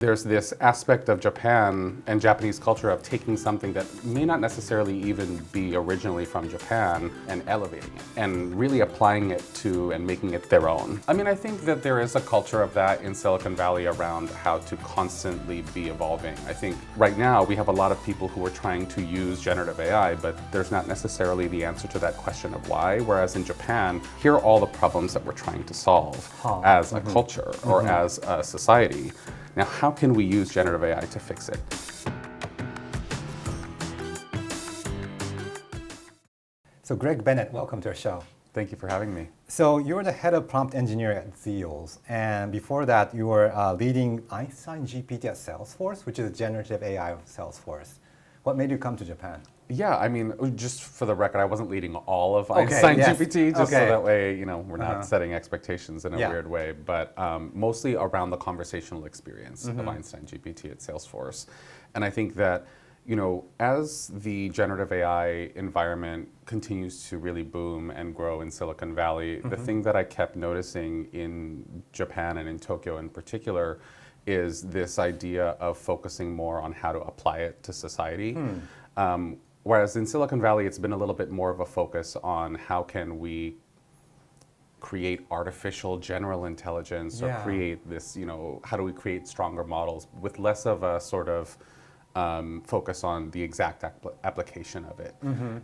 There's this aspect of Japan and Japanese culture of taking something that may not necessarily even be originally from Japan and elevating it and really applying it to and making it their own. I mean, I think that there is a culture of that in Silicon Valley around how to constantly be evolving. I think right now we have a lot of people who are trying to use generative AI, but there's not necessarily the answer to that question of why. Whereas in Japan, here are all the problems that we're trying to solve as a culture or as a society. Now, how can we use generative AI to fix it? So Greg Bennett, welcome to our show. Thank you for having me. So you're the head of prompt engineering at ZEALS, and before that you were leading Einstein GPT at Salesforce, which is generative AI of Salesforce. What made you come to Japan? Yeah, I mean, just for the record, I wasn't leading all of Einstein GPT, just so that way, you know, we're not setting expectations in a weird way, but mostly around the conversational experience of Einstein GPT at Salesforce. And I think that, you know, as the generative AI environment continues to really boom and grow in Silicon Valley, the thing that I kept noticing in Japan and in Tokyo in particular is this idea of focusing more on how to apply it to society. Whereas in Silicon Valley, it's been a little bit more of a focus on how can we create artificial general intelligence or create this, you know, how do we create stronger models with less of a sort of focus on the exact application of it.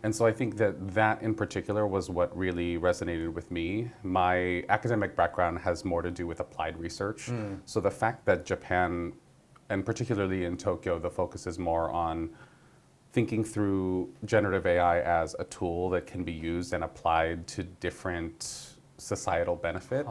And so I think that that in particular was what really resonated with me. My academic background has more to do with applied research. So the fact that Japan, and particularly in Tokyo, the focus is more on thinking through generative AI as a tool that can be used and applied to different societal benefit,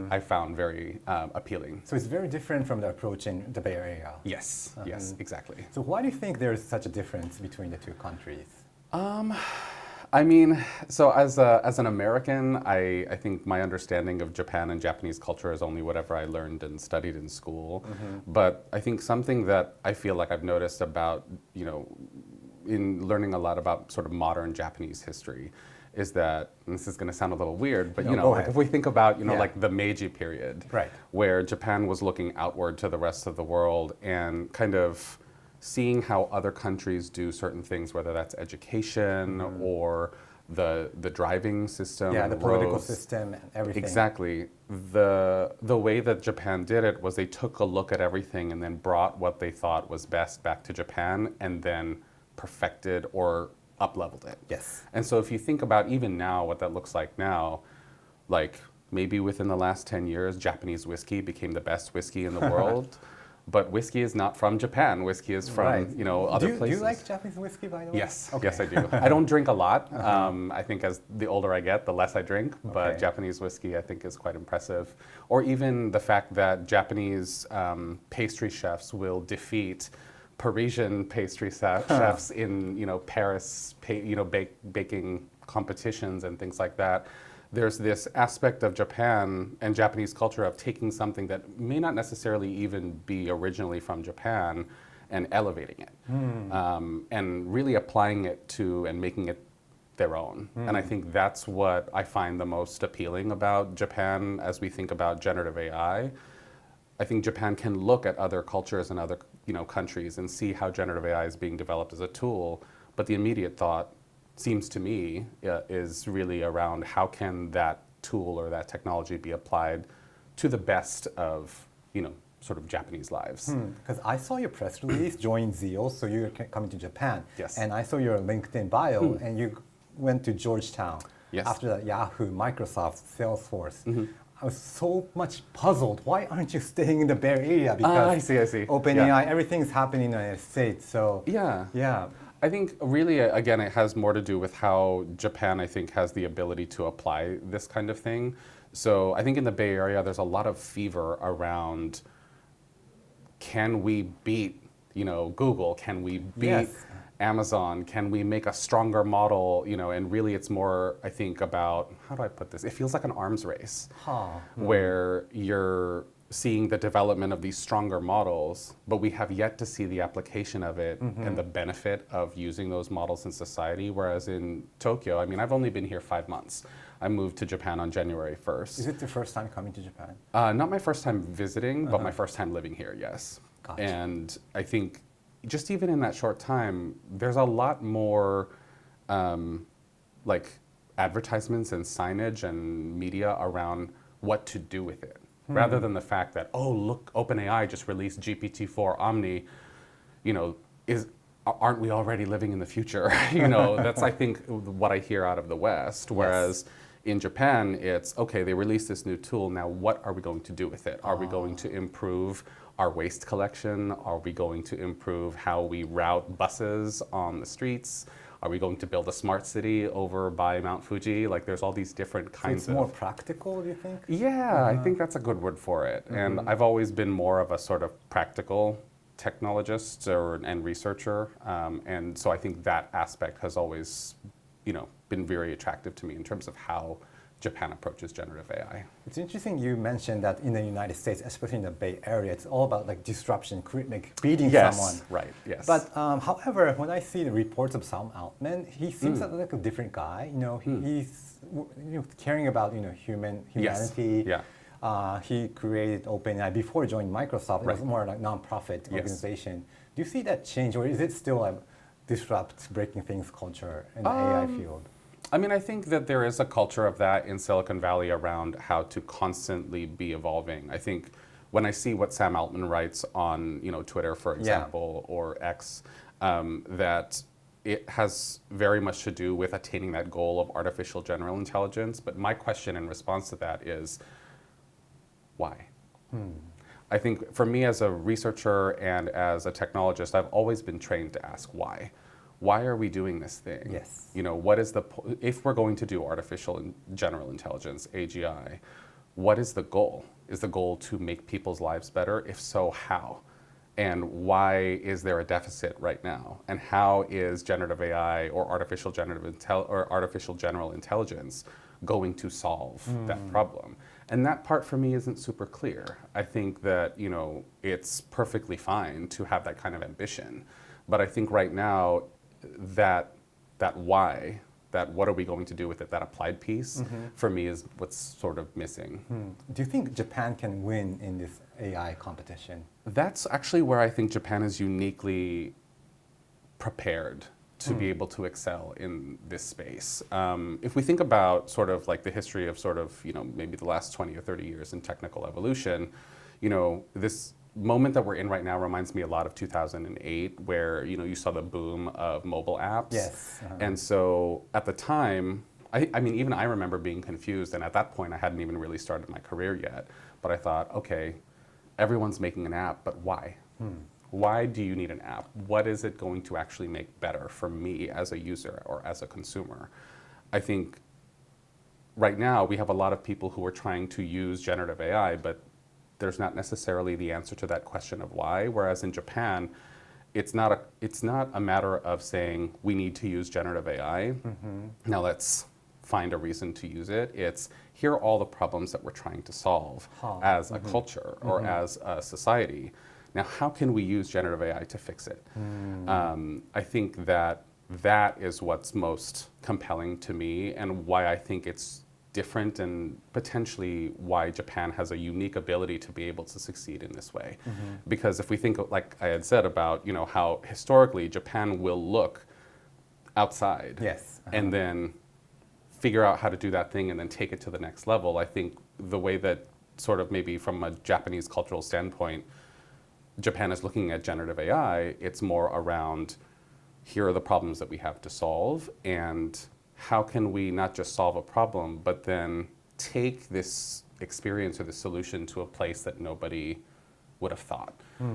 I found very appealing. So it's very different from the approach in the Bay Area. Yes, yes, exactly. So why do you think there's such a difference between the two countries? I mean, so as an American, I think my understanding of Japan and Japanese culture is only whatever I learned and studied in school. But I think something that I feel like I've noticed about, you know, in learning a lot about sort of modern Japanese history is that, and this is going to sound a little weird, but you know, if we think about, you know, like the Meiji period, where Japan was looking outward to the rest of the world and kind of seeing how other countries do certain things, whether that's education or the driving system, the political system and everything. Exactly. The way that Japan did it was they took a look at everything and then brought what they thought was best back to Japan and then perfected or up-leveled it. Yes. And so if you think about even now what that looks like now, like maybe within the last 10 years, Japanese whiskey became the best whiskey in the world. But whiskey is not from Japan. Whiskey is from, you know, other places. Do you like Japanese whiskey, by the way? Yes, yes I do. I don't drink a lot. I think as the older I get, the less I drink. But Japanese whiskey, I think, is quite impressive. Or even the fact that Japanese pastry chefs will defeat Parisian pastry chefs in, you know, Paris, baking competitions and things like that. There's this aspect of Japan and Japanese culture of taking something that may not necessarily even be originally from Japan and elevating it and really applying it to and making it their own. And I think that's what I find the most appealing about Japan as we think about generative AI. I think Japan can look at other cultures and other, you know, countries and see how generative AI is being developed as a tool, but the immediate thought seems to me is really around how can that tool or that technology be applied to the best of, you know, sort of Japanese lives. Because I saw your press release, join ZEALS, so you're coming to Japan. Yes. And I saw your LinkedIn bio, and you went to Georgetown. Yes. After that, Yahoo, Microsoft, Salesforce. I was so much puzzled. Why aren't you staying in the Bay Area? Because I see. OpenAI, everything's happening in the United States. So yeah. I think really, again, it has more to do with how Japan, I think, has the ability to apply this kind of thing. So I think in the Bay Area, there's a lot of fever around, can we beat, you know, Google? Can we beat Amazon? Can we make a stronger model? You know, and really it's more, I think, about, how do I put this? It feels like an arms race where you're seeing the development of these stronger models, but we have yet to see the application of it and the benefit of using those models in society. Whereas in Tokyo, I mean, I've only been here 5 months. I moved to Japan on January 1st. Is it your first time coming to Japan? Not my first time visiting, but my first time living here, yes. Gotcha. And I think just even in that short time, there's a lot more like advertisements and signage and media around what to do with it, rather than the fact that, oh, look, OpenAI just released GPT-4 Omni, aren't we already living in the future? That's, I think, what I hear out of the West, whereas in Japan, it's, okay, they released this new tool, now what are we going to do with it? Are we going to improve our waste collection? Are we going to improve how we route buses on the streets? Are we going to build a smart city over by Mount Fuji? Like, there's all these different kinds of... It's more practical, do you think? Yeah, I think that's a good word for it. And I've always been more of a sort of practical technologist and researcher. And so I think that aspect has always, been very attractive to me in terms of how Japan approaches generative AI. It's interesting you mentioned that in the United States, especially in the Bay Area, it's all about like disruption, like beating someone. Right, yes. But however, when I see the reports of Sam Altman, he seems like a different guy. He's caring about humanity. Yes. Yeah. He created OpenAI before joining Microsoft. It was more like non-profit organization. Do you see that change, or is it still like disrupt, breaking things culture in the AI field? I mean, I think that there is a culture of that in Silicon Valley around how to constantly be evolving. I think when I see what Sam Altman writes on, Twitter, for example, or X, that it has very much to do with attaining that goal of artificial general intelligence. But my question in response to that is, why? I think for me as a researcher and as a technologist, I've always been trained to ask why. Why are we doing this thing? Yes. What is if we're going to do artificial general intelligence, AGI, what is the goal? Is the goal to make people's lives better? If so, how? And why is there a deficit right now? And how is generative AI or artificial general intelligence going to solve that problem? And that part for me isn't super clear. I think that, it's perfectly fine to have that kind of ambition. But I think right now that why, that what are we going to do with it, that applied piece, for me is what's sort of missing. Do you think Japan can win in this AI competition? That's actually where I think Japan is uniquely prepared to be able to excel in this space. If we think about sort of like the history of sort of, maybe the last 20 or 30 years in technical evolution, this moment that we're in right now reminds me a lot of 2008, where, you saw the boom of mobile apps. Yes. And so at the time, I mean, even I remember being confused, and at that point I hadn't even really started my career yet, but I thought, okay, everyone's making an app, but why? Why do you need an app? What is it going to actually make better for me as a user or as a consumer? I think right now we have a lot of people who are trying to use generative AI, but there's not necessarily the answer to that question of why. Whereas in Japan, it's not a matter of saying we need to use generative AI. Now let's find a reason to use it. It's here are all the problems that we're trying to solve as a culture or as a society. Now, how can we use generative AI to fix it? I think that is what's most compelling to me, and why I think it's different, and potentially why Japan has a unique ability to be able to succeed in this way. Because if we think, like I had said about, how historically Japan will look outside and then figure out how to do that thing and then take it to the next level, I think the way that sort of maybe from a Japanese cultural standpoint, Japan is looking at generative AI, it's more around here are the problems that we have to solve, and how can we not just solve a problem, but then take this experience or the solution to a place that nobody would have thought.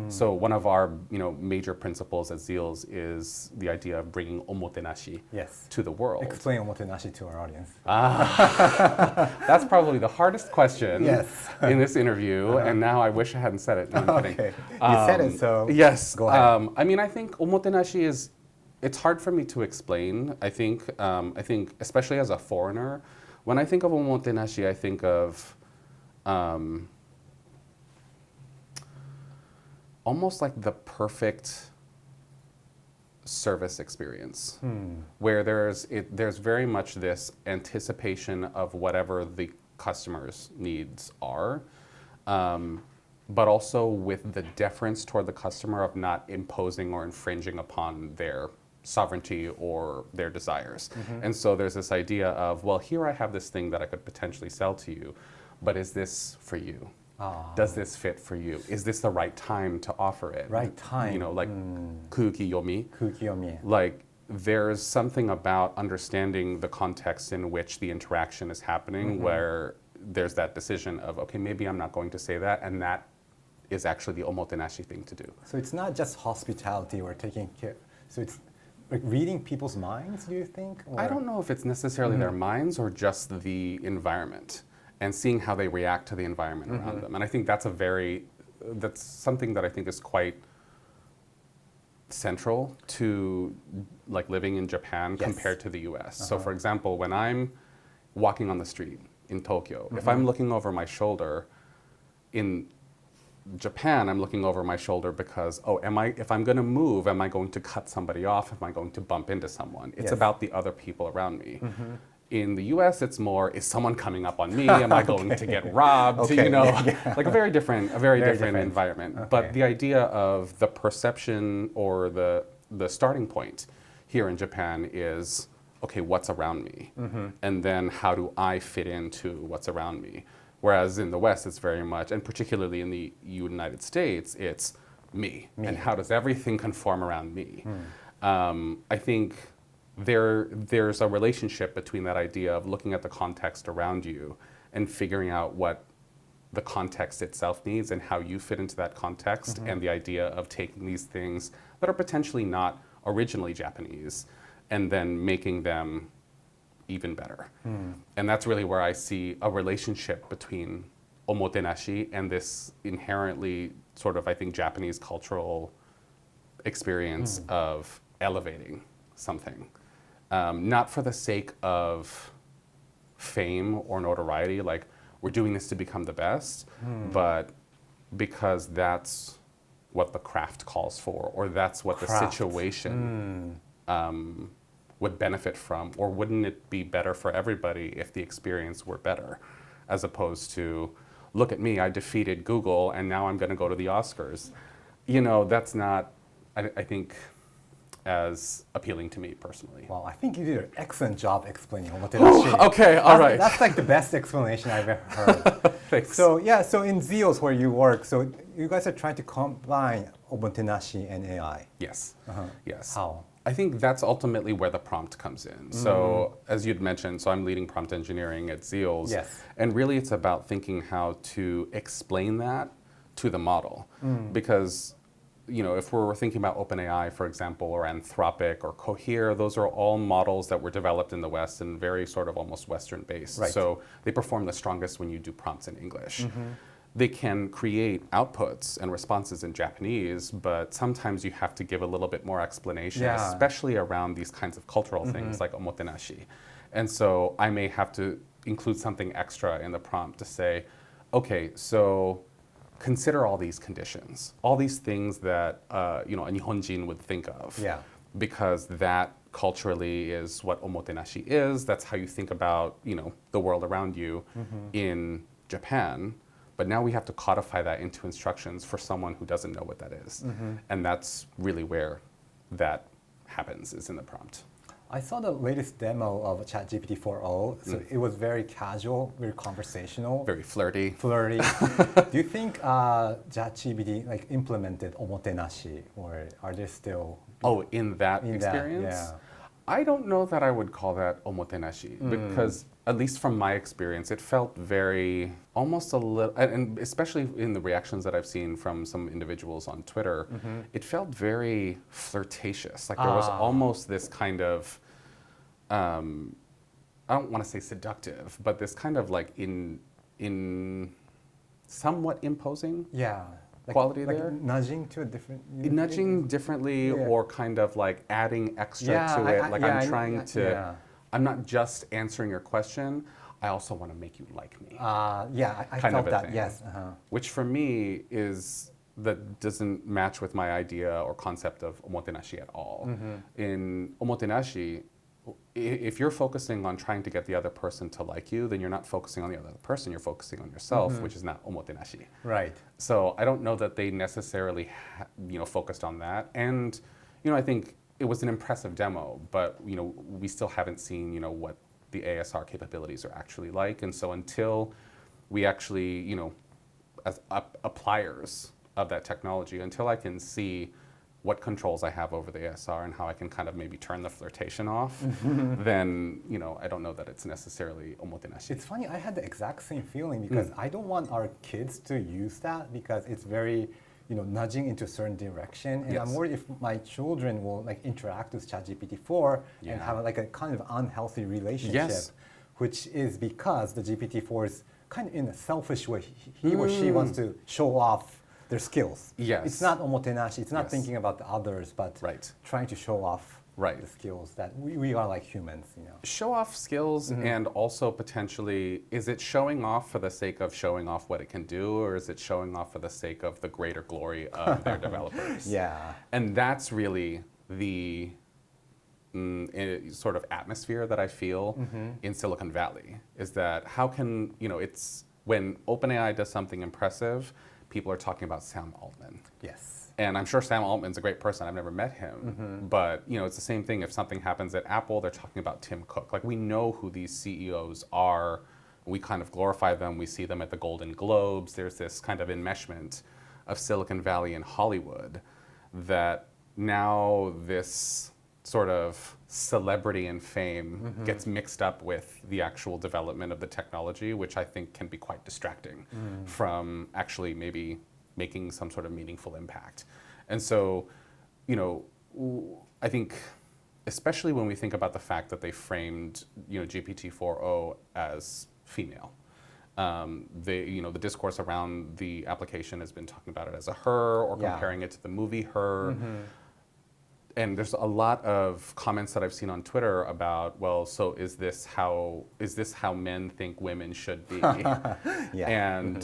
So one of our major principles at ZEALS is the idea of bringing Omotenashi to the world. Explain Omotenashi to our audience. That's probably the hardest question in this interview, and now I wish I hadn't said it. No, I'm kidding. You said it, so yes. Go ahead. I mean, I think Omotenashi is, it's hard for me to explain. I think especially as a foreigner, when I think of Omotenashi, I think of almost like the perfect service experience, where there's very much this anticipation of whatever the customer's needs are, but also with the deference toward the customer of not imposing or infringing upon their sovereignty or their desires. And so there's this idea of, well, here I have this thing that I could potentially sell to you, but is this for you? Does this fit for you? Is this the right time to offer it? Right time. You know, like kuki yomi. Kuki yomi. Like there's something about understanding the context in which the interaction is happening where there's that decision of, okay, maybe I'm not going to say that, and that is actually the omotenashi thing to do. So it's not just hospitality or taking care. So it's like reading people's minds, do you think? Or? I don't know if it's necessarily their minds or just the environment and seeing how they react to the environment around them. And I think that's something that I think is quite central to like living in Japan compared to the US. So for example, when I'm walking on the street in Tokyo, if I'm looking over my shoulder, in Japan, I'm looking over my shoulder because, if I'm going to move, am I going to cut somebody off? Am I going to bump into someone? It's about the other people around me. In the US, it's more, is someone coming up on me? Am I going to get robbed? You know, like a very different environment. But the idea of the perception or the starting point here in Japan is, okay, what's around me? And then how do I fit into what's around me? Whereas in the West, it's very much, and particularly in the United States, it's me. And how does everything conform around me? I think there's a relationship between that idea of looking at the context around you and figuring out what the context itself needs and how you fit into that context, and the idea of taking these things that are potentially not originally Japanese and then making them even better. And that's really where I see a relationship between omotenashi and this inherently sort of, I think, Japanese cultural experience of elevating something. Not for the sake of fame or notoriety, like we're doing this to become the best, but because that's what the craft calls for, or that's what the situation would benefit from, or wouldn't it be better for everybody if the experience were better, as opposed to, look at me, I defeated Google and now I'm going to go to the Oscars. You know, that's not, I think, as appealing to me personally. Well, I think you did an excellent job explaining omotenashi. Okay, all right. That's like the best explanation I've ever heard. Thanks. So so in ZEALS where you work, so you guys are trying to combine omotenashi and AI. Yes. Yes. How? I think that's ultimately where the prompt comes in. So as you'd mentioned, so I'm leading prompt engineering at ZEALS. Yes. And really it's about thinking how to explain that to the model. Because, you know, if we're thinking about OpenAI, for example, or Anthropic or Cohere, those are all models that were developed in the West and very sort of almost Western based. Right. So they perform the strongest when you do prompts in English. They can create outputs and responses in Japanese, but sometimes you have to give a little bit more explanation, especially around these kinds of cultural things like omotenashi. And so I may have to include something extra in the prompt to say, okay, so consider all these conditions, all these things that you know, a Nihonjin would think of. Because that culturally is what omotenashi is. That's how you think about, you know, the world around you in Japan. But now we have to codify that into instructions for someone who doesn't know what that is. And that's really where that happens, is in the prompt. I saw the latest demo of ChatGPT 4.0. So it was very casual, very conversational. Very flirty. Do you think ChatGPT like implemented omotenashi, or are there still... Oh, in that experience? I don't know that I would call that omotenashi, because at least from my experience, it felt very, almost a little, and especially in the reactions that I've seen from some individuals on Twitter, it felt very flirtatious. Like there was almost this kind of, I don't want to say seductive, but this kind of like in somewhat imposing. Quality like there? Nudging to a different... Nudging differently, or kind of like adding extra to it. I'm trying to, I'm not just answering your question, I also want to make you like me. I felt that, thing. Yes. Which for me that doesn't match with my idea or concept of omotenashi at all. In omotenashi, if you're focusing on trying to get the other person to like you, then you're not focusing on the other person, you're focusing on yourself, which is not omotenashi. Right. So I don't know that they necessarily, focused on that. And, I think it was an impressive demo, but, we still haven't seen, what the ASR capabilities are actually like. And so until we actually, as appliers of that technology, until I can see what controls I have over the ASR and how I can kind of maybe turn the flirtation off, then, I don't know that it's necessarily omotenashi. It's funny, I had the exact same feeling because I don't want our kids to use that because it's very, nudging into a certain direction. And I'm worried if my children will interact with ChatGPT-4 and have a kind of unhealthy relationship, which is because the GPT-4 is kind of in a selfish way. He or she wants to show off their skills. Yes. It's not omotenashi. It's not thinking about the others, but trying to show off the skills that we are like humans. Show off skills, and also potentially, is it showing off for the sake of showing off what it can do, or is it showing off for the sake of the greater glory of their developers? Yeah. And that's really the sort of atmosphere that I feel in Silicon Valley, is that how can, it's when OpenAI does something impressive, people are talking about Sam Altman. Yes. And I'm sure Sam Altman's a great person. I've never met him. But, it's the same thing. If something happens at Apple, they're talking about Tim Cook. We know who these CEOs are. We kind of glorify them. We see them at the Golden Globes. There's this kind of enmeshment of Silicon Valley and Hollywood that now this sort of celebrity and fame gets mixed up with the actual development of the technology, which I think can be quite distracting from actually maybe making some sort of meaningful impact. And so, I think, especially when we think about the fact that they framed, GPT-4o as female, the discourse around the application has been talking about it as a her or comparing it to the movie Her. And there's a lot of comments that I've seen on Twitter about, well, so is this how men think women should be? And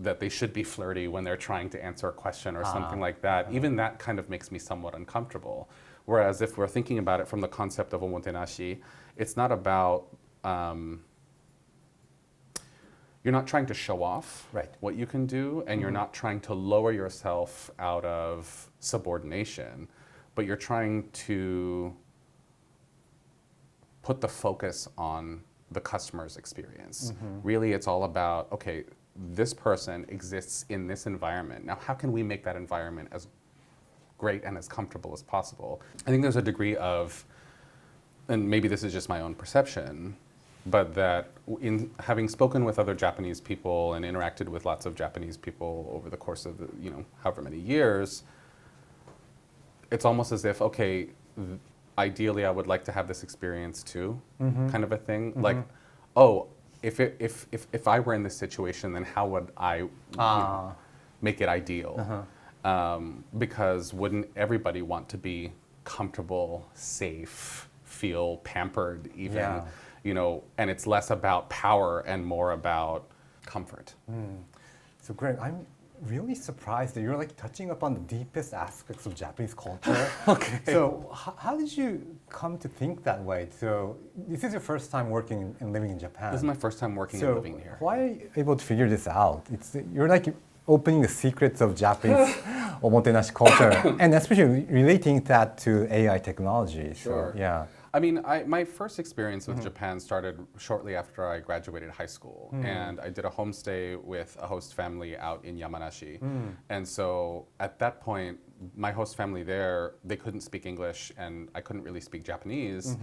that they should be flirty when they're trying to answer a question or something like that. Even that kind of makes me somewhat uncomfortable. Whereas if we're thinking about it from the concept of omotenashi, it's not about you're not trying to show off what you can do, and you're not trying to lower yourself out of subordination, but you're trying to put the focus on the customer's experience. Really, it's all about, okay, this person exists in this environment. Now, how can we make that environment as great and as comfortable as possible? I think there's a degree of, and maybe this is just my own perception, but that in having spoken with other Japanese people and interacted with lots of Japanese people over the course of the, however many years, it's almost as if, okay, ideally I would like to have this experience too, kind of a thing. Like, oh, if I were in this situation, then how would I make it ideal? Because wouldn't everybody want to be comfortable, safe, feel pampered even, and it's less about power and more about comfort. So Greg, I'm really surprised that you're touching upon the deepest aspects of Japanese culture. Okay. So how did you come to think that way? So this is your first time working and living in Japan. This is my first time working and living here. Why are you able to figure this out? You're opening the secrets of Japanese omotenashi culture, and especially relating that to AI technology. Sure. So, yeah. I mean, my first experience with Japan started shortly after I graduated high school. And I did a homestay with a host family out in Yamanashi. And so at that point, my host family there, they couldn't speak English and I couldn't really speak Japanese.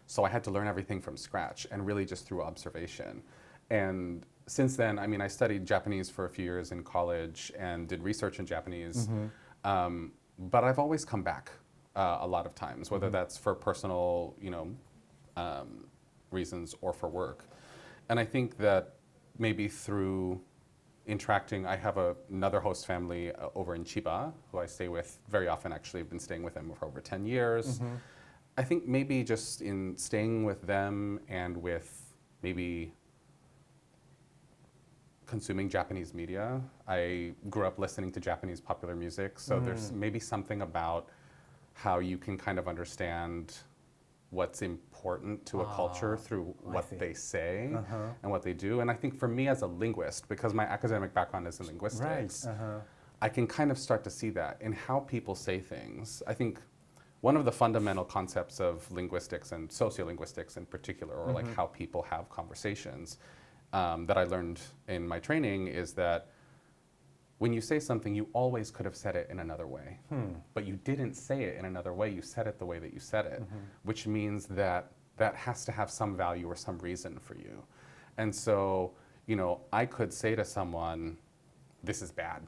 So I had to learn everything from scratch and really just through observation. And since then, I mean, I studied Japanese for a few years in college and did research in Japanese. But I've always come back. A lot of times, whether that's for personal, reasons or for work. And I think that maybe through interacting, I have another host family over in Chiba, who I stay with very often. Actually, I've been staying with them for over 10 years. I think maybe just in staying with them and with maybe consuming Japanese media, I grew up listening to Japanese popular music. So there's maybe something about how you can kind of understand what's important to a culture through what they say and what they do. And I think for me as a linguist, because my academic background is in linguistics, I can kind of start to see that in how people say things. I think one of the fundamental concepts of linguistics and sociolinguistics in particular, or like how people have conversations, that I learned in my training is that when you say something, you always could have said it in another way, but you didn't say it in another way. You said it the way that you said it, which means that that has to have some value or some reason for you. And so, you know, I could say to someone, this is bad.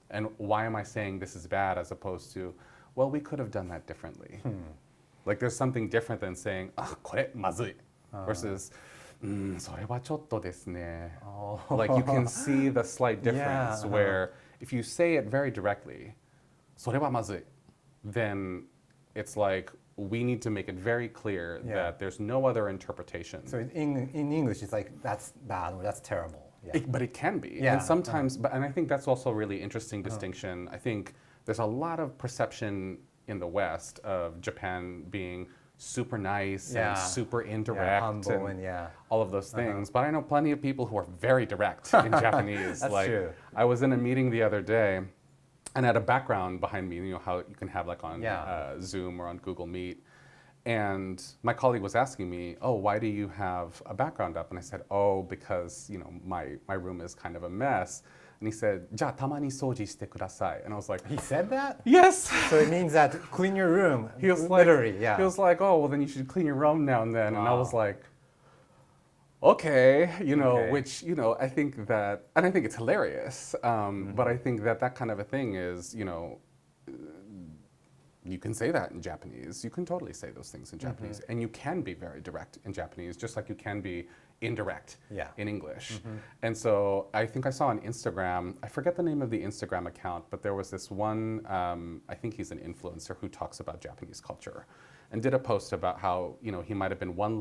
And why am I saying this is bad as opposed to, well, we could have done that differently. Like there's something different than saying, これまずい versus, それはちょっとですね. Like you can see the slight difference where if you say it very directly, それはまずい, then it's like we need to make it very clear that there's no other interpretation. So in English, it's like that's bad or that's terrible. But it can be. And sometimes, and I think that's also a really interesting distinction. I think there's a lot of perception in the West of Japan being super nice and super indirect humble and and all of those things. But I know plenty of people who are very direct in Japanese. That's like true. I was in a meeting the other day and had a background behind me, you know how you can have like on Zoom or on Google Meet. And my colleague was asking me, oh, why do you have a background up? And I said, oh, because, you know, my room is kind of a mess. And he said, じゃあたまに掃除してください. And I was like, he said that? Yes. So it means that clean your room. He was literally, He was like, oh, well, then you should clean your room now and then. And I was like, okay, you know, which, you know, I think that, and I think it's hilarious. But I think that that kind of a thing is, you know, you can say that in Japanese. You can totally say those things in Japanese. And you can be very direct in Japanese, just like you can be indirect in English. And so I think I saw on Instagram, I forget the name of the Instagram account, but there was this one, I think he's an influencer who talks about Japanese culture and did a post about how, you know, he might have been 1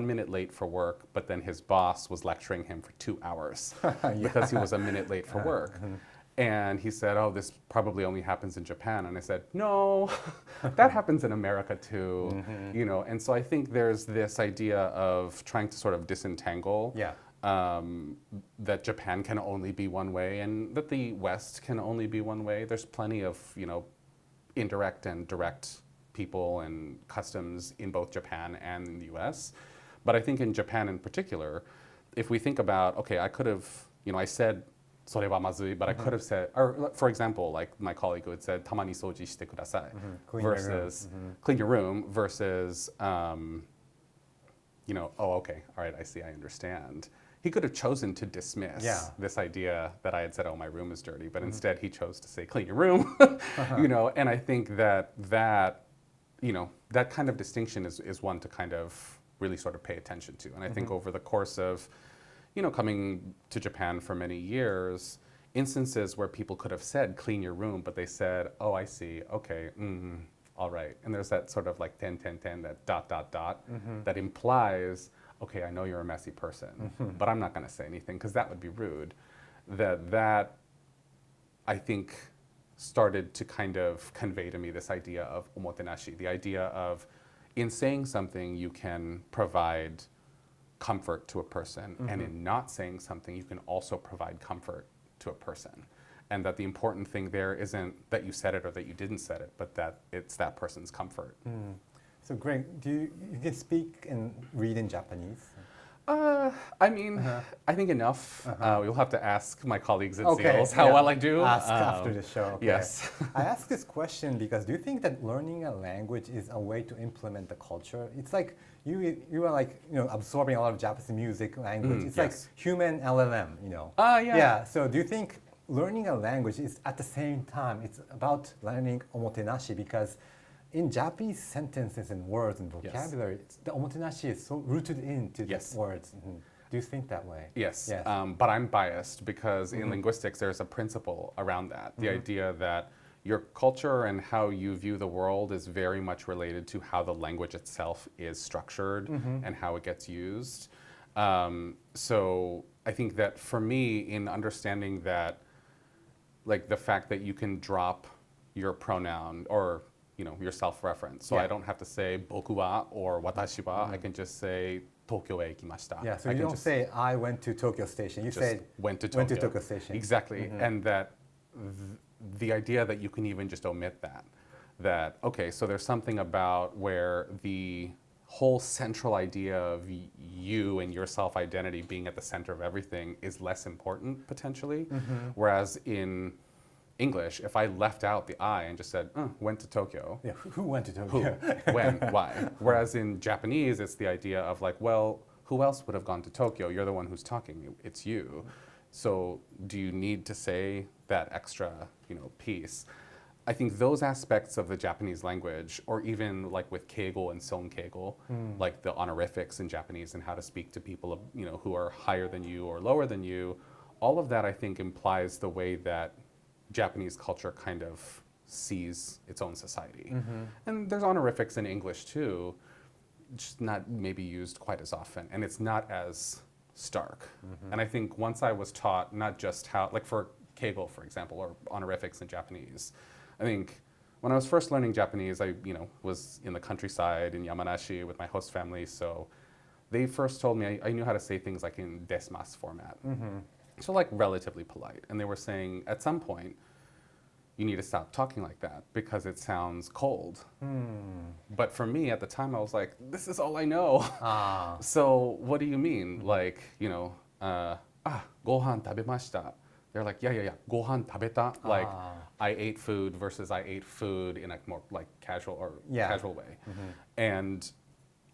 minute late for work, but then his boss was lecturing him for 2 hours because he was a minute late for work. And he said, oh, this probably only happens in Japan. And I said, no, that happens in America too. You know, and so I think there's this idea of trying to sort of disentangle that Japan can only be one way and that the West can only be one way. There's plenty of, you know, indirect and direct people and customs in both Japan and in the US. But I think in Japan in particular, if we think about, okay, I could have, you know, I said, それはまずい, but I could have said, or for example, like my colleague who had said, たまに掃除してください, versus clean your room versus, you know, oh, okay, all right, I see, I understand. He could have chosen to dismiss this idea that I had said, oh, my room is dirty, but instead he chose to say, clean your room, you know, and I think that, you know, that kind of distinction is one to kind of really sort of pay attention to. And I think over the course of, you know, coming to Japan for many years, instances where people could have said, clean your room, but they said, oh, I see, okay, all right. And there's that sort of like 10, that ... that implies, okay, I know you're a messy person, but I'm not going to say anything because that would be rude. That I think started to kind of convey to me this idea of omotenashi, the idea of in saying something you can provide comfort to a person, and in not saying something you can also provide comfort to a person. And that the important thing there isn't that you said it or that you didn't say it, but that it's that person's comfort. So Greg, you can speak and read in Japanese? I mean, I think enough. You'll have to ask my colleagues at ZEALS how well I do. Ask after the show. Okay. Yes. I ask this question because do you think that learning a language is a way to implement the culture? It's like you are like, you know, absorbing a lot of Japanese music, language. It's like human LLM, you know. Yeah. So do you think learning a language is at the same time it's about learning omotenashi, because in Japanese sentences and words and vocabulary, the omotenashi is so rooted into the words. Do you think that way? Yes. But I'm biased because in linguistics there's a principle around that. The idea that your culture and how you view the world is very much related to how the language itself is structured and how it gets used. So I think that for me, in understanding that, like the fact that you can drop your pronoun or your self-reference. So I don't have to say boku wa or watashi wa. I can just say Tokyo e ikimashita. Yeah, so you don't say I went to Tokyo Station. You say went to Tokyo Station. Exactly, and that the idea that you can even just omit that okay, so there's something about where the whole central idea of you and your self-identity being at the center of everything is less important potentially, whereas in English, if I left out the I and just said, went to Tokyo. Yeah, who went to Tokyo? Who, when, why? Whereas in Japanese, it's the idea of like, well, who else would have gone to Tokyo? You're the one who's talking, it's you. So do you need to say that extra, piece? I think those aspects of the Japanese language, or even like with keigo and sonkeigo, like the honorifics in Japanese and how to speak to people, who are higher than you or lower than you, all of that I think implies the way that Japanese culture kind of sees its own society. And there's honorifics in English too, just not maybe used quite as often, and it's not as stark. And I think once I was taught not just how, like for keigo, for example, or honorifics in Japanese, I think when I was first learning Japanese, I was in the countryside in Yamanashi with my host family, so they first told me I knew how to say things like in desmasu format. So like relatively polite. And they were saying at some point, you need to stop talking like that because it sounds cold. But for me at the time, I was like, this is all I know. So what do you mean? Like, gohan tabemashita. They're like, yeah, gohan tabeta. Like, I ate food versus I ate food in a more like casual or casual way. And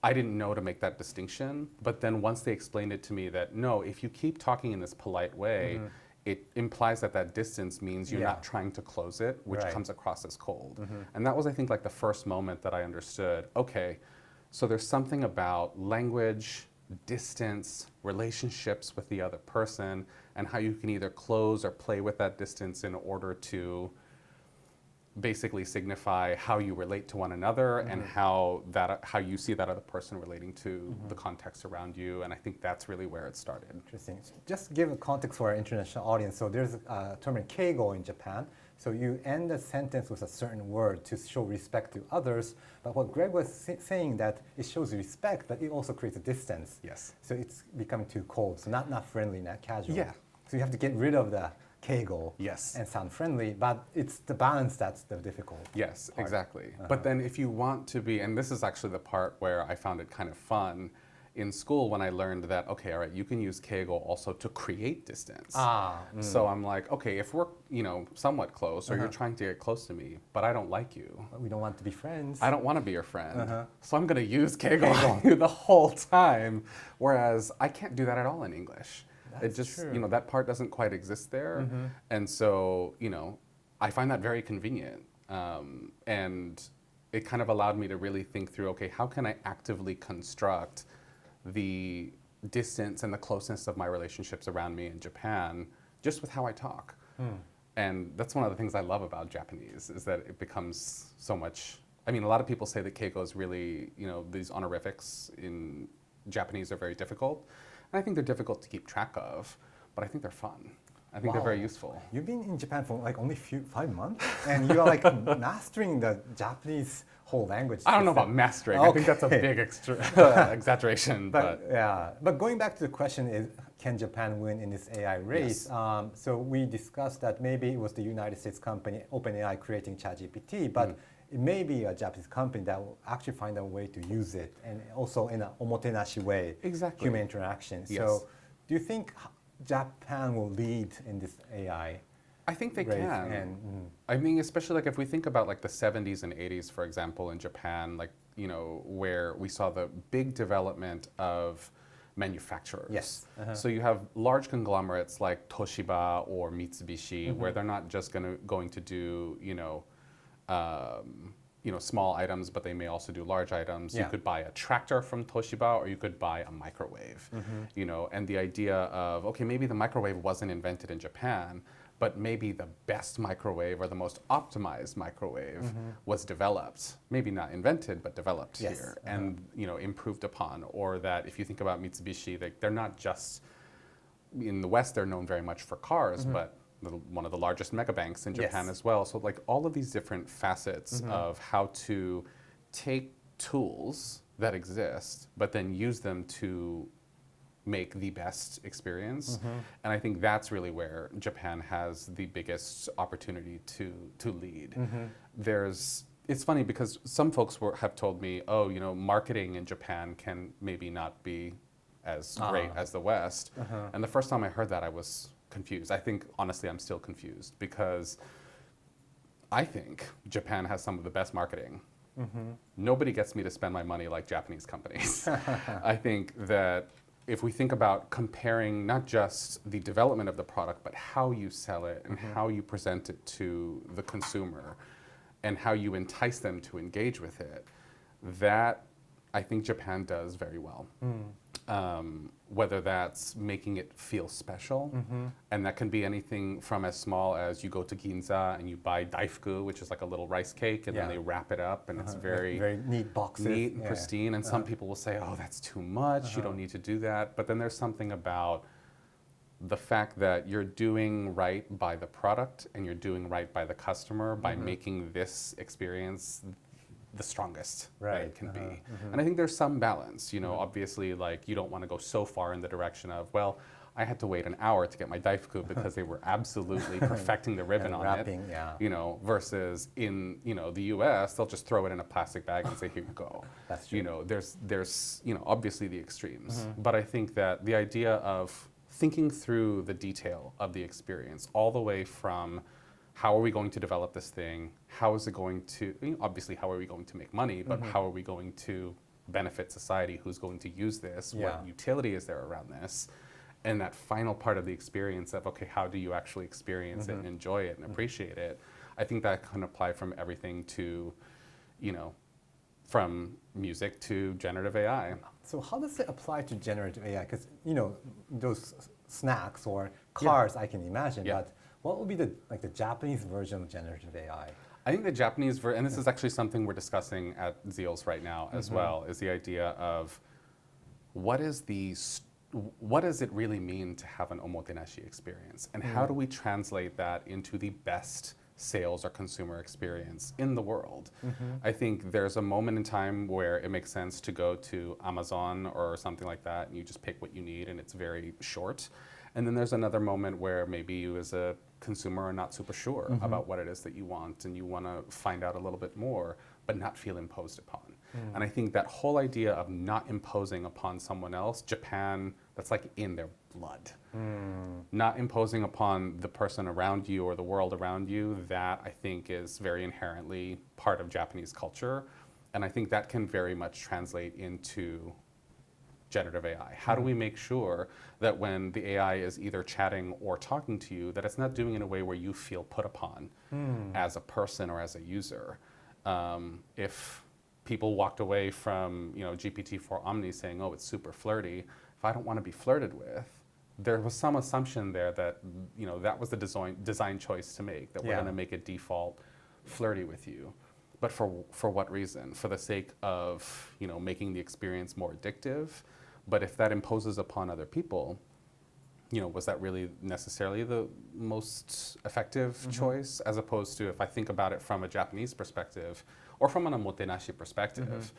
I didn't know to make that distinction, but then once they explained it to me that no, if you keep talking in this polite way, it implies that distance means you're not trying to close it, which comes across as cold. And that was, I think, like the first moment that I understood, okay, so there's something about language, distance, relationships with the other person, and how you can either close or play with that distance in order to basically signify how you relate to one another and how you see that other person relating to the context around you. And I think that's really where it started. Interesting. Just give a context for our international audience. So there's a term in keigo in Japan. So you end a sentence with a certain word to show respect to others. But what Greg was saying, that it shows respect, but it also creates a distance. Yes. So it's becoming too cold. So not friendly, not casual. Yeah. So you have to get rid of the keigo and sound friendly, but it's the balance that's the difficult Yes, part. exactly. But then if you want to be, and this is actually the part where I found it kind of fun, in school when I learned that, okay, all right, you can use keigo also to create distance. So I'm like, okay, if we're, somewhat close, or you're trying to get close to me, but I don't like you. But we don't want to be friends. I don't want to be your friend. So I'm going to use keigo on you the whole time, whereas I can't do that at all in English. That's it just, true. That part doesn't quite exist there. And so, I find that very convenient. And it kind of allowed me to really think through, okay, how can I actively construct the distance and the closeness of my relationships around me in Japan just with how I talk? And that's one of the things I love about Japanese, is that it becomes so much, a lot of people say that keiko is really, these honorifics in Japanese are very difficult. And I think they're difficult to keep track of, but I think they're fun. I think they're very useful. You've been in Japan for like only 5 months, and you are like mastering the Japanese whole language. I don't know about mastering. Okay. I think that's a big exaggeration. But going back to the question is, can Japan win in this AI race? Yes. So we discussed that maybe it was the United States company, OpenAI, creating ChatGPT, but it may be a Japanese company that will actually find a way to use it, and also in an Omotenashi way, human interaction. Yes. So do you think Japan will lead in this AI? I think they can. Especially like if we think about like the 70s and 80s, for example, in Japan, like, where we saw the big development of manufacturers. Yes. So you have large conglomerates like Toshiba or Mitsubishi, where they're not just going to do, small items, but they may also do large items. You could buy a tractor from Toshiba, or you could buy a microwave. And the idea of, okay, maybe the microwave wasn't invented in Japan, but maybe the best microwave or the most optimized microwave was developed, maybe not invented, but developed here and improved upon. Or that if you think about Mitsubishi, they're not just, in the West, they're known very much for cars, but one of the largest mega banks in Japan as well. So like all of these different facets of how to take tools that exist, but then use them to make the best experience. And I think that's really where Japan has the biggest opportunity to lead. It's funny because some folks have told me, oh, you know, marketing in Japan can maybe not be as great as the West. And the first time I heard that, I was confused. I think, honestly, I'm still confused because I think Japan has some of the best marketing. Nobody gets me to spend my money like Japanese companies. I think that if we think about comparing not just the development of the product, but how you sell it and how you present it to the consumer and how you entice them to engage with it, that I think Japan does very well. Whether that's making it feel special, and that can be anything from as small as you go to Ginza and you buy daifuku, which is like a little rice cake, and then they wrap it up, and it's very neat boxes, neat and pristine. And some people will say, "Oh, that's too much. You don't need to do that." But then there's something about the fact that you're doing right by the product and you're doing right by the customer by making this experience the strongest that it can be. And I think there's some balance, you know, obviously like you don't want to go so far in the direction of, well, I had to wait an hour to get my daifuku because they were absolutely perfecting the ribbon on wrapping, it, you know, versus in, you know, the US, they'll just throw it in a plastic bag and say, here you go. That's true. You know, there's, you know, obviously the extremes, but I think that the idea of thinking through the detail of the experience all the way from how are we going to develop this thing? How is it going to, obviously, how are we going to make money, but how are we going to benefit society? Who's going to use this? What utility is there around this? And that final part of the experience of, okay, how do you actually experience it and enjoy it and appreciate it? I think that can apply from everything to, you know, from music to generative AI. So how does it apply to generative AI? Because, you know, those snacks or cars, I can imagine, but what would be the Japanese version of generative AI? I think the Japanese version, and this is actually something we're discussing at ZEALS right now as well, is the idea of what does it really mean to have an omotenashi experience? And how do we translate that into the best sales or consumer experience in the world? I think there's a moment in time where it makes sense to go to Amazon or something like that and you just pick what you need and it's very short. And then there's another moment where maybe you as a consumer are not super sure about what it is that you want and you want to find out a little bit more but not feel imposed upon. And I think that whole idea of not imposing upon someone else, Japan, that's like in their blood. Not imposing upon the person around you or the world around you, that I think is very inherently part of Japanese culture. And I think that can very much translate into generative AI. How do we make sure that when the AI is either chatting or talking to you, that it's not doing it in a way where you feel put upon as a person or as a user? If people walked away from, you know, GPT-4 Omni saying, oh, it's super flirty, if I don't want to be flirted with, there was some assumption there that, you know, that was the design choice to make, that we're going to make it default flirty with you. But for what reason? For the sake of, you know, making the experience more addictive. But if that imposes upon other people, you know, was that really necessarily the most effective choice? As opposed to, if I think about it from a Japanese perspective or from an omotenashi perspective,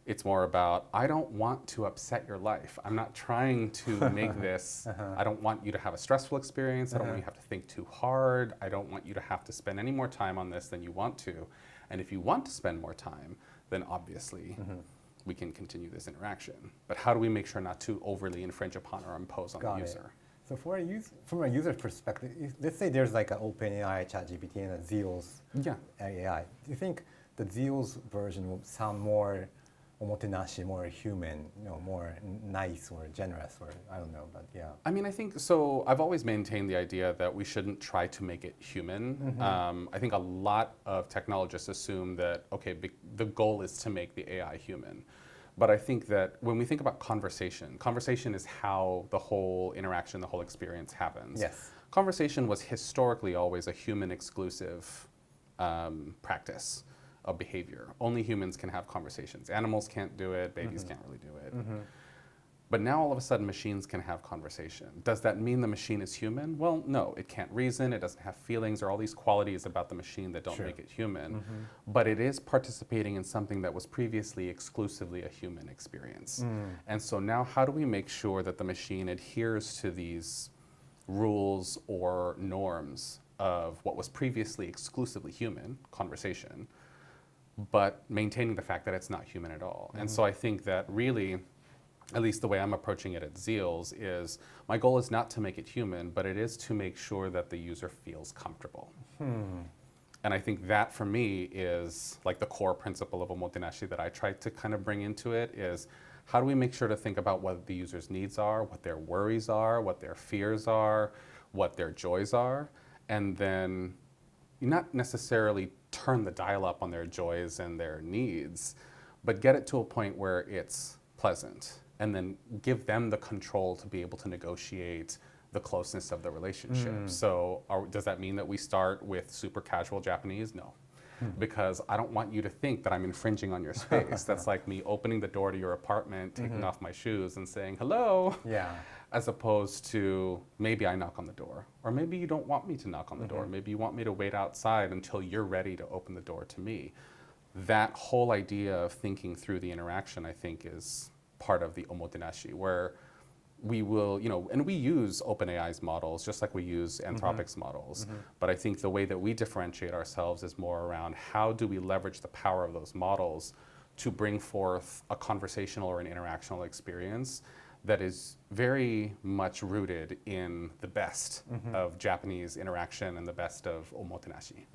it's more about, I don't want to upset your life. I'm not trying to make this, I don't want you to have a stressful experience. I don't want you to have to think too hard. I don't want you to have to spend any more time on this than you want to. And if you want to spend more time, then obviously we can continue this interaction. But how do we make sure not to overly infringe upon or impose on the user? So from a user perspective, let's say there's like an OpenAI, ChatGPT, and a ZEALS AI. Do you think the ZEALS version will sound more omotenashi, more human, you know, more nice or generous, or I don't know, but yeah. I mean, I think, so I've always maintained the idea that we shouldn't try to make it human. I think a lot of technologists assume that, okay, the goal is to make the AI human. But I think that when we think about conversation is how the whole interaction, the whole experience happens. Yes. Conversation was historically always a human exclusive practice of behavior. Only humans can have conversations. Animals can't do it, babies can't really do it. But now all of a sudden machines can have conversation. Does that mean the machine is human? Well, no, it can't reason, it doesn't have feelings or all these qualities about the machine that don't make it human. But it is participating in something that was previously exclusively a human experience. And so now how do we make sure that the machine adheres to these rules or norms of what was previously exclusively human, conversation, but maintaining the fact that it's not human at all? And so I think that really, at least the way I'm approaching it at ZEALS, is my goal is not to make it human, but it is to make sure that the user feels comfortable. And I think that for me is like the core principle of Omotenashi that I try to kind of bring into it is how do we make sure to think about what the user's needs are, what their worries are, what their fears are, what their joys are, and then not necessarily turn the dial up on their joys and their needs, but get it to a point where it's pleasant, and then give them the control to be able to negotiate the closeness of the relationship. So does that mean that we start with super casual Japanese? No. Because I don't want you to think that I'm infringing on your space. That's like me opening the door to your apartment, taking off my shoes and saying, hello, as opposed to maybe I knock on the door. Or maybe you don't want me to knock on the door. Maybe you want me to wait outside until you're ready to open the door to me. That whole idea of thinking through the interaction, I think, is part of the Omotenashi, where we will, and we use OpenAI's models just like we use Anthropic's models. But I think the way that we differentiate ourselves is more around how do we leverage the power of those models to bring forth a conversational or an interactional experience that is very much rooted in the best of Japanese interaction and the best of Omotenashi.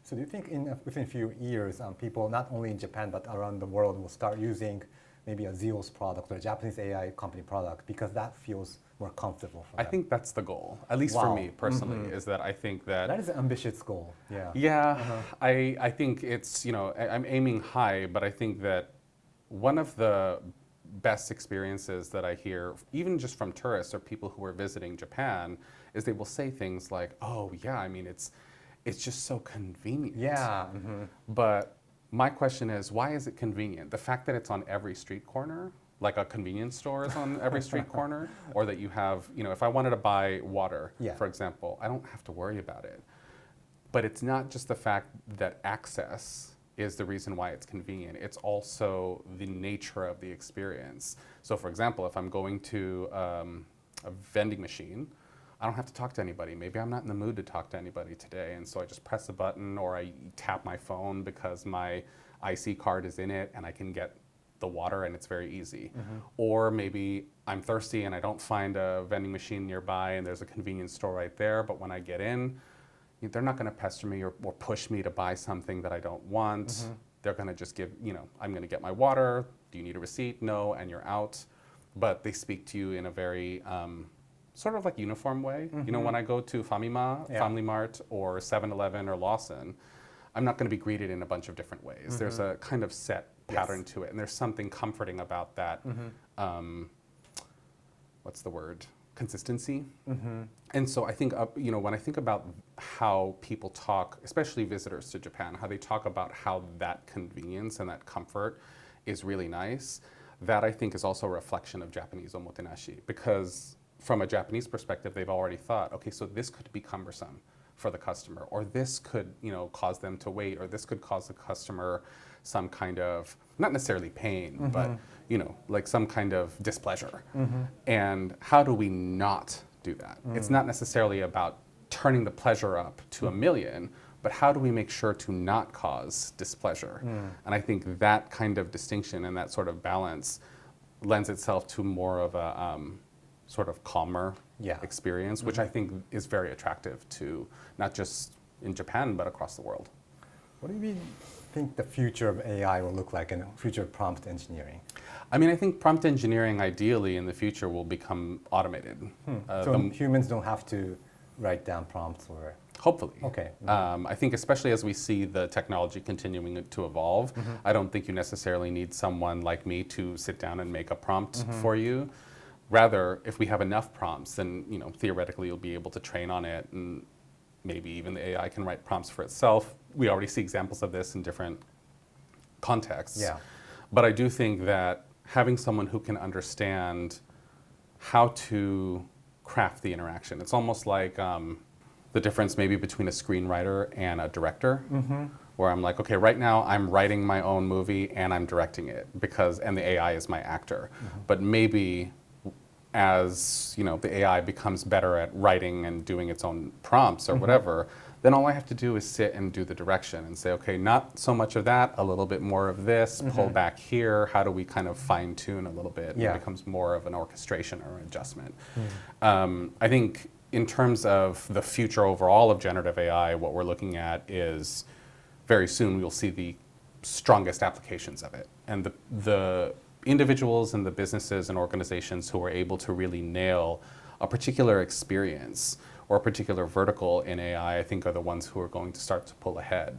So do you think within a few years, people not only in Japan but around the world will start using maybe a ZEALS product or a Japanese AI company product because that feels more comfortable for them? I think that's the goal, at least for me personally, is that I think that... That is an ambitious goal, yeah. Yeah, I think it's, I'm aiming high, but I think that one of the best experiences that I hear, even just from tourists or people who are visiting Japan, is they will say things like, oh yeah, I mean, it's just so convenient. Yeah. But my question is, why is it convenient? The fact that it's on every street corner, like a convenience store is on every street corner, or that you have, if I wanted to buy water, for example, I don't have to worry about it. But it's not just the fact that access is the reason why it's convenient. It's also the nature of the experience. So for example, if I'm going to a vending machine, I don't have to talk to anybody. Maybe I'm not in the mood to talk to anybody today, and so I just press a button or I tap my phone because my IC card is in it and I can get the water and it's very easy. Or maybe I'm thirsty and I don't find a vending machine nearby and there's a convenience store right there, but when I get in, they're not going to pester me or push me to buy something that I don't want. They're going to just give, I'm going to get my water. Do you need a receipt? No, and you're out. But they speak to you in a very sort of like uniform way. When I go to Famima, Family Mart, or 7-Eleven or Lawson, I'm not going to be greeted in a bunch of different ways. There's a kind of set pattern to it, and there's something comforting about that. What's the word? Consistency. And so I think, when I think about how people talk, especially visitors to Japan, how they talk about how that convenience and that comfort is really nice, that I think is also a reflection of Japanese Omotenashi. Because from a Japanese perspective, they've already thought, okay, so this could be cumbersome for the customer, or this could, cause them to wait, or this could cause the customer some kind of, not necessarily pain, but like some kind of displeasure. And how do we not do that? It's not necessarily about turning the pleasure up to 1,000,000, but how do we make sure to not cause displeasure? And I think that kind of distinction and that sort of balance lends itself to more of a sort of calmer experience, which I think is very attractive to not just in Japan, but across the world. What do you think the future of AI will look like and future of prompt engineering? I mean, I think prompt engineering ideally in the future will become automated. So humans don't have to write down prompts or? Hopefully. Okay. I think especially as we see the technology continuing to evolve, I don't think you necessarily need someone like me to sit down and make a prompt for you. Rather, if we have enough prompts, then theoretically you'll be able to train on it, and maybe even the AI can write prompts for itself. We already see examples of this in different contexts. But I do think that having someone who can understand how to craft the interaction. It's almost like the difference maybe between a screenwriter and a director, where I'm like, okay, right now I'm writing my own movie and I'm directing it and the AI is my actor. But maybe as the AI becomes better at writing and doing its own prompts or whatever, then all I have to do is sit and do the direction and say, okay, not so much of that, a little bit more of this, pull back here, how do we kind of fine tune a little bit? Yeah. It becomes more of an orchestration or an adjustment. I think in terms of the future overall of generative AI, what we're looking at is very soon we'll see the strongest applications of it. And the individuals and the businesses and organizations who are able to really nail a particular experience or a particular vertical in AI, I think are the ones who are going to start to pull ahead.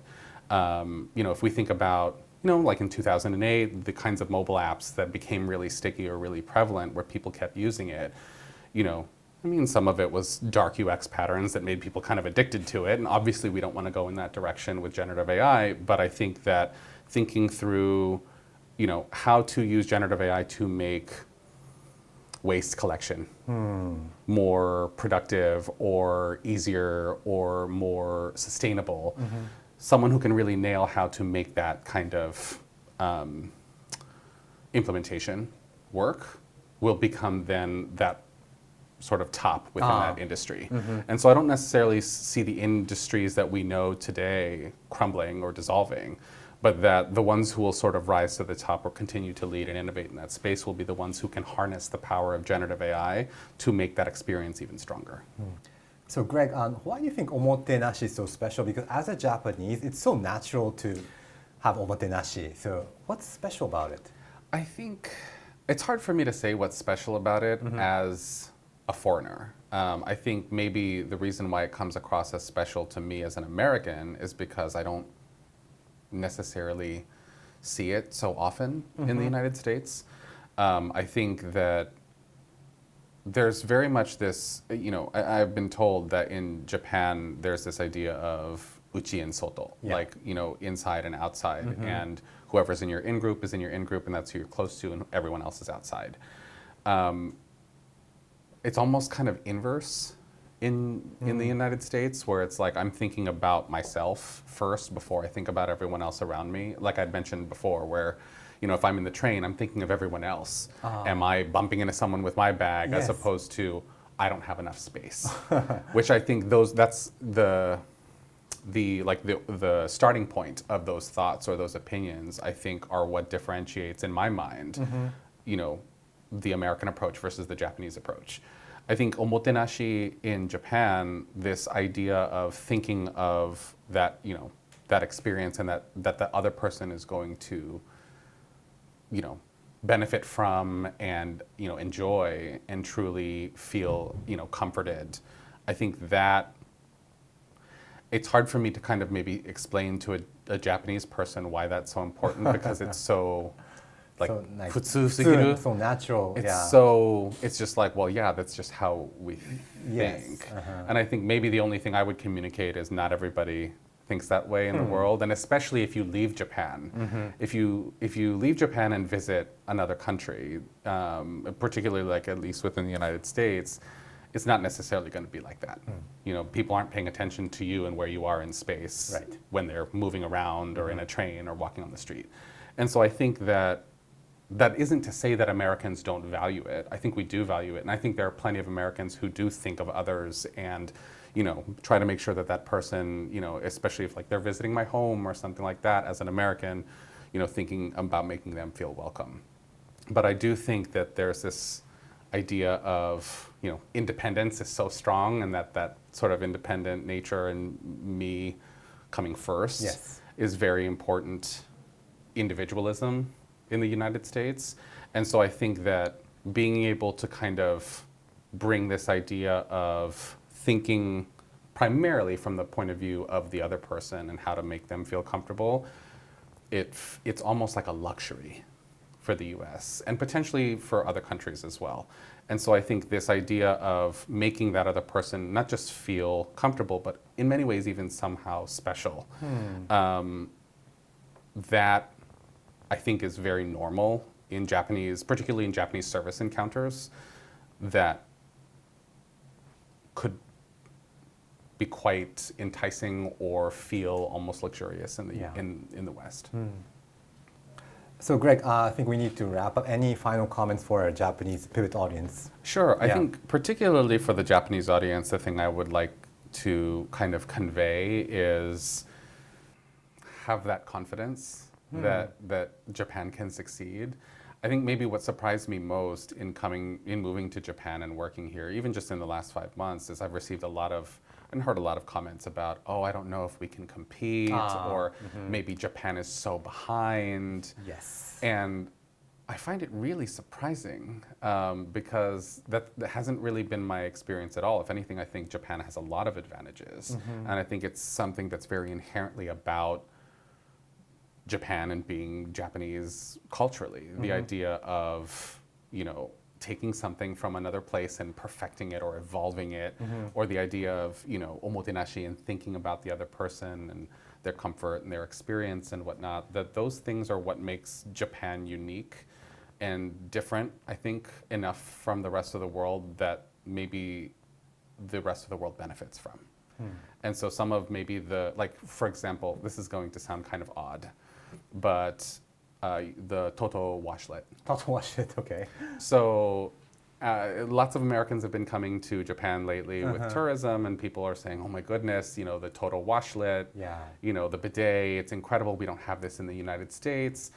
If we think about, like in 2008, the kinds of mobile apps that became really sticky or really prevalent where people kept using it, some of it was dark UX patterns that made people kind of addicted to it. And obviously we don't want to go in that direction with generative AI, but I think that thinking through, how to use generative AI to make waste collection more productive or easier or more sustainable. Someone who can really nail how to make that kind of implementation work will become then that sort of top within that industry. And so I don't necessarily see the industries that we know today crumbling or dissolving, but that the ones who will sort of rise to the top or continue to lead and innovate in that space will be the ones who can harness the power of generative AI to make that experience even stronger. So Greg, why do you think Omotenashi is so special? Because as a Japanese, it's so natural to have Omotenashi. So what's special about it? I think it's hard for me to say what's special about it as a foreigner. I think maybe the reason why it comes across as special to me as an American is because I don't necessarily see it so often in the United States. I think that there's very much this, I've been told that in Japan there's this idea of uchi and soto, like, inside and outside, and whoever's in your in-group is in your in-group and that's who you're close to and everyone else is outside. It's almost kind of inverse in the United States, where it's like I'm thinking about myself first before I think about everyone else around me. Like I'd mentioned before, where if I'm in the train, I'm thinking of everyone else. Am I bumping into someone with my bag as opposed to I don't have enough space? Which I think that's the starting point of those thoughts or those opinions, I think, are what differentiates in my mind, the American approach versus the Japanese approach. I think Omotenashi in Japan, this idea of thinking of that, that experience and that the other person is going to, benefit from and, enjoy and truly feel, comforted. I think that it's hard for me to kind of maybe explain to a Japanese person why that's so important because it's so futsu sugiru. So natural. It's just like, well, yeah, that's just how we think. And I think maybe the only thing I would communicate is not everybody thinks that way in the world, and especially if you leave Japan. If you leave Japan and visit another country, particularly like at least within the United States, it's not necessarily going to be like that. People aren't paying attention to you and where you are in space when they're moving around or in a train or walking on the street. And so I think that isn't to say that Americans don't value it. I think we do value it. And I think there are plenty of Americans who do think of others and, try to make sure that person, especially if like they're visiting my home or something like that as an American, thinking about making them feel welcome. But I do think that there's this idea of, independence is so strong, and that sort of independent nature and me coming first is very important individualism in the United States. And so I think that being able to kind of bring this idea of thinking primarily from the point of view of the other person and how to make them feel comfortable, it's almost like a luxury for the US and potentially for other countries as well. And so I think this idea of making that other person not just feel comfortable, but in many ways even somehow special, that I think is very normal in Japanese, particularly in Japanese service encounters. that could be quite enticing or feel almost luxurious in the West. So Greg, I think we need to wrap up. Any final comments for our Japanese pivot audience? Sure. I think particularly for the Japanese audience, the thing I would like to kind of convey is have that confidence that Japan can succeed. I think maybe what surprised me most in moving to Japan and working here, even just in the last 5 months, is I've received and heard a lot of comments about, oh, I don't know if we can compete, or maybe Japan is so behind. Yes. And I find it really surprising because that hasn't really been my experience at all. If anything, I think Japan has a lot of advantages. And I think it's something that's very inherently about Japan and being Japanese culturally. The idea of, taking something from another place and perfecting it or evolving it, or the idea of, Omotenashi and thinking about the other person and their comfort and their experience and whatnot, that those things are what makes Japan unique and different, I think, enough from the rest of the world that maybe the rest of the world benefits from. And so some of maybe for example, this is going to sound kind of odd, but the Toto washlet. Toto washlet, okay. So lots of Americans have been coming to Japan lately with tourism, and people are saying, oh my goodness, the Toto washlet, the bidet, it's incredible. We don't have this in the United States.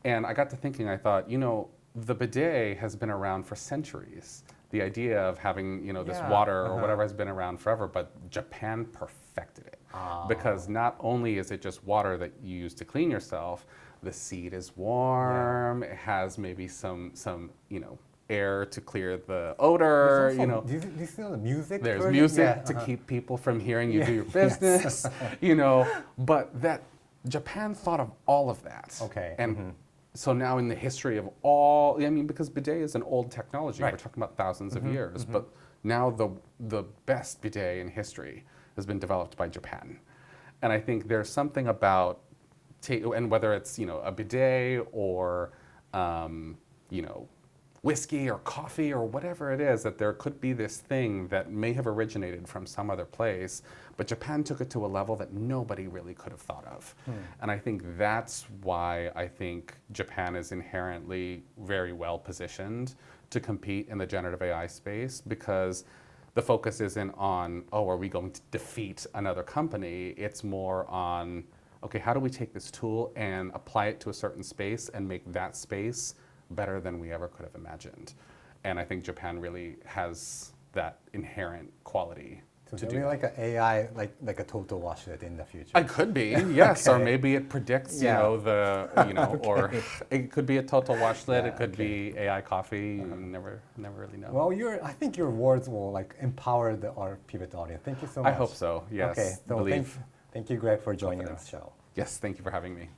And I got to thinking, I thought, the bidet has been around for centuries. The idea of having, this water or whatever has been around forever, but Japan perfected it. Because not only is it just water that you use to clean yourself, the seat is warm, it has maybe some air to clear the odor, Do you see the music? There's music to keep people from hearing you do your business, but that Japan thought of all of that. Okay. And so now in the history of because bidet is an old technology, we're talking about thousands of years, but now the best bidet in history has been developed by Japan. And I think there's something about, and whether it's, a bidet or, whiskey or coffee or whatever it is, that there could be this thing that may have originated from some other place, but Japan took it to a level that nobody really could have thought of. And I think that's why I think Japan is inherently very well positioned to compete in the generative AI space, because the focus isn't on, are we going to defeat another company? It's more on, okay, how do we take this tool and apply it to a certain space and make that space better than we ever could have imagined? And I think Japan really has that inherent quality. So to do like an AI, like a Toto washlet in the future. It could be, yes, or maybe it predicts, or it could be a Toto washlet. It could be AI coffee. You never really know. Well, I think your words will empower our pivot audience. Thank you so much. I hope so. Yes. Okay. So thank you, Greg, for joining us show. Yes. Thank you for having me.